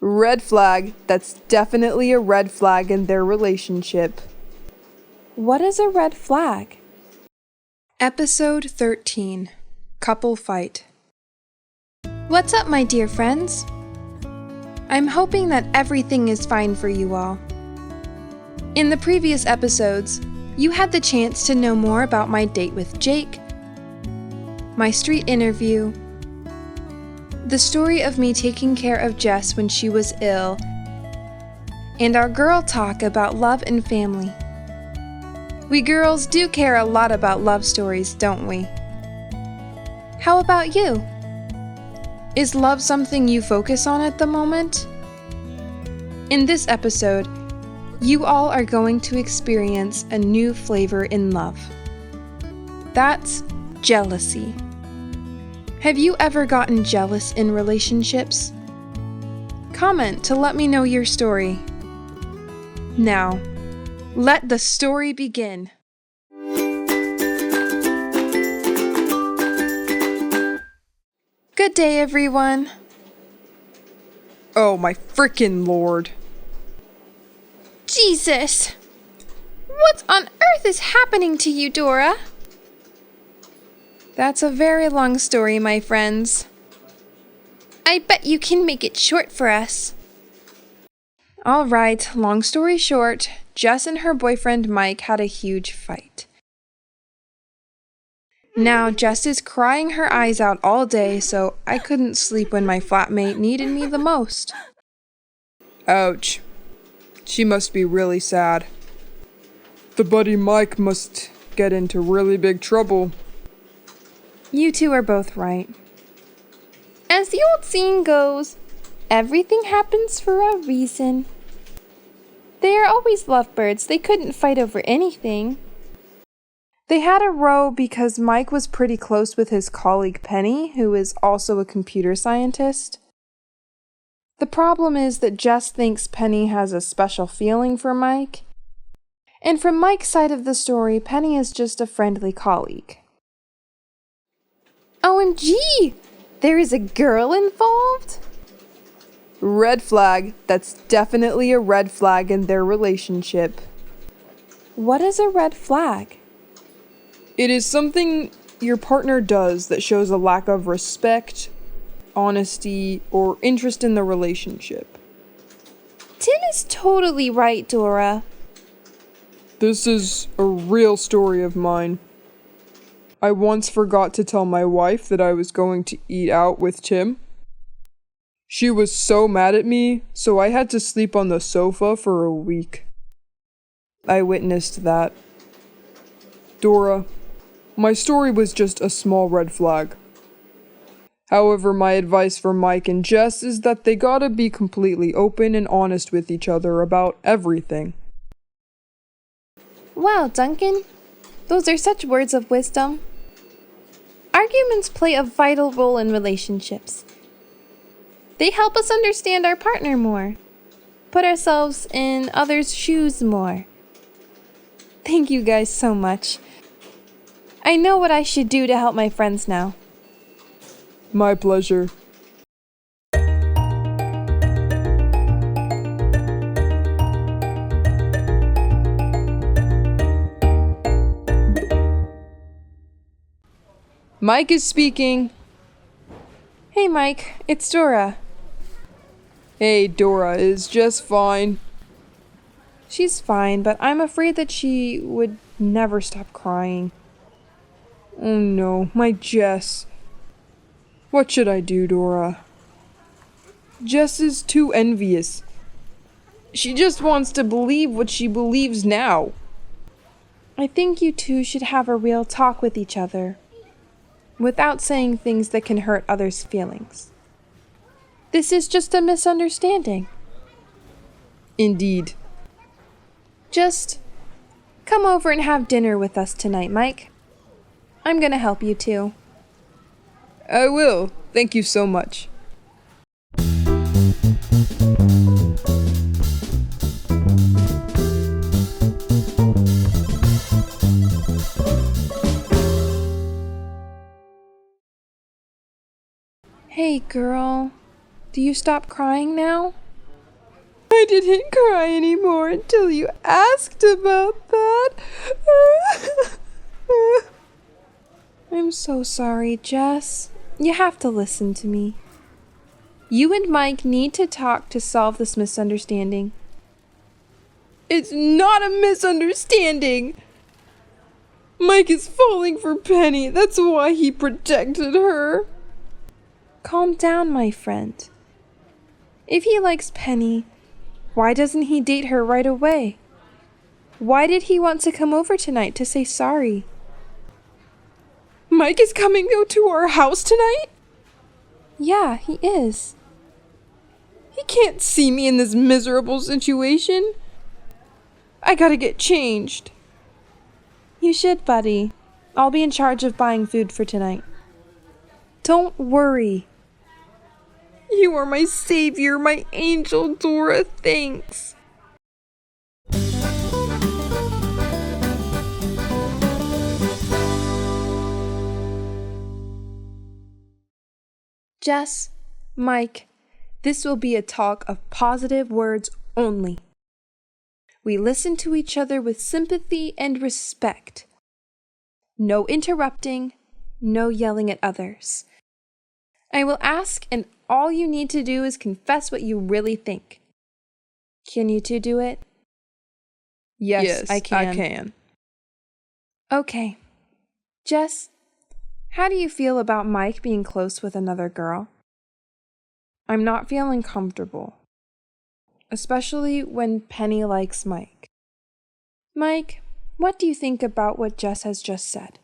Red flag. That's definitely a red flag in their relationship. What is a red flag? Episode 13. Couple Fight. What's up, my dear friends? I'm hoping that everything is fine for you all. In the previous episodes, you had the chance to know more about my date with Jake, my street interview, the story of me taking care of Jess when she was ill, and our girl talk about love and family. We girls do care a lot about love stories, don't we? How about you? Is love something you focus on at the moment? In this episode, you all are going to experience a new flavor in love. That's jealousy. Have you ever gotten jealous in relationships? Comment to let me know your story. Now, let the story begin. Good day, everyone. Oh my frickin' lord. Jesus! What on earth is happening to you, Dora? That's a very long story, my friends. I bet you can make it short for us. All right, long story short, Jess and her boyfriend Mike had a huge fight. Now, Jess is crying her eyes out all day, so I couldn't sleep when my flatmate needed me the most. Ouch. She must be really sad. The buddy Mike must get into really big trouble. You two are both right. As the old saying goes, everything happens for a reason. They are always lovebirds. They couldn't fight over anything. They had a row because Mike was pretty close with his colleague Penny, who is also a computer scientist. The problem is that Jess thinks Penny has a special feeling for Mike. And from Mike's side of the story, Penny is just a friendly colleague. OMG! There is a girl involved? Red flag. That's definitely a red flag in their relationship. What is a red flag? It is something your partner does that shows a lack of respect, honesty, or interest in the relationship. Tim is totally right, Dora. This is a real story of mine. I once forgot to tell my wife that I was going to eat out with Tim. She was so mad at me, so I had to sleep on the sofa for a week. I witnessed that. Dora, my story was just a small red flag. However, my advice for Mike and Jess is that they gotta be completely open and honest with each other about everything. Wow, Duncan. Those are such words of wisdom. Arguments play a vital role in relationships. They help us understand our partner more, put ourselves in others' shoes more. Thank you guys so much. I know what I should do to help my friends now. My pleasure. Mike is speaking. Hey Mike, it's Dora. Hey, Dora, is Jess fine? She's fine, but I'm afraid that she would never stop crying. Oh no, my Jess. What should I do, Dora? Jess is too envious. She just wants to believe what she believes now. I think you two should have a real talk with each other, without saying things that can hurt others' feelings. This is just a misunderstanding. Indeed. Just come over and have dinner with us tonight, Mike. I'm gonna help you too. I will. Thank you so much. Hey, girl. Do you stop crying now? I didn't cry anymore until you asked about that. I'm so sorry, Jess. You have to listen to me. You and Mike need to talk to solve this misunderstanding. It's not a misunderstanding. Mike is falling for Penny. That's why he protected her. Calm down, my friend. If he likes Penny, why doesn't he date her right away? Why did he want to come over tonight to say sorry? Mike is coming to our house tonight? Yeah, he is. He can't see me in this miserable situation. I gotta get changed. You should, buddy. I'll be in charge of buying food for tonight. Don't worry. You are my savior, my angel, Dora. Thanks. Jess, Mike, this will be a talk of positive words only. We listen to each other with sympathy and respect. No interrupting, no yelling at others. I will ask, and all you need to do is confess what you really think. Can you two do it? Yes, I can. Okay. Jess, how do you feel about Mike being close with another girl? I'm not feeling comfortable, especially when Penny likes Mike. Mike, what do you think about what Jess has just said?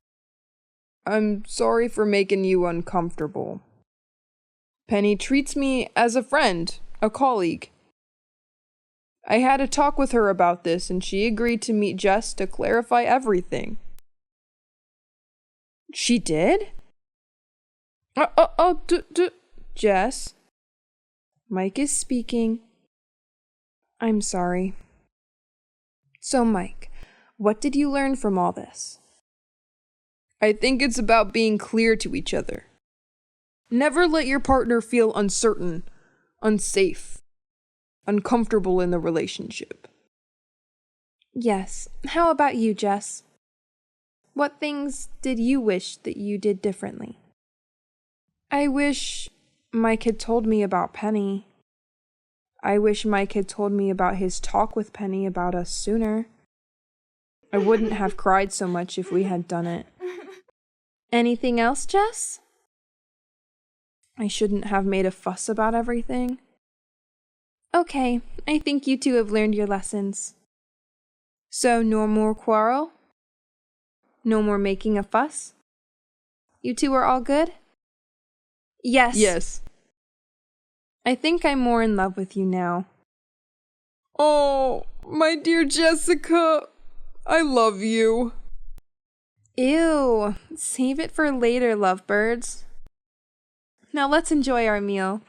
I'm sorry for making you uncomfortable. Penny treats me as a friend, a colleague. I had a talk with her about this, and she agreed to meet Jess to clarify everything. She did? Jess? Mike is speaking. I'm sorry. So, Mike, what did you learn from all this? I think it's about being clear to each other. Never let your partner feel uncertain, unsafe, uncomfortable in the relationship. Yes. How about you, Jess? What things did you wish that you did differently? I wish Mike had told me about Penny. I wish Mike had told me about his talk with Penny about us sooner. I wouldn't have cried so much if we had done it. Anything else, Jess? I shouldn't have made a fuss about everything. Okay, I think you two have learned your lessons. So, no more quarrel? No more making a fuss? You two are all good? Yes. Yes. I think I'm more in love with you now. Oh, my dear Jessica, I love you. Ew, save it for later, lovebirds. Now let's enjoy our meal.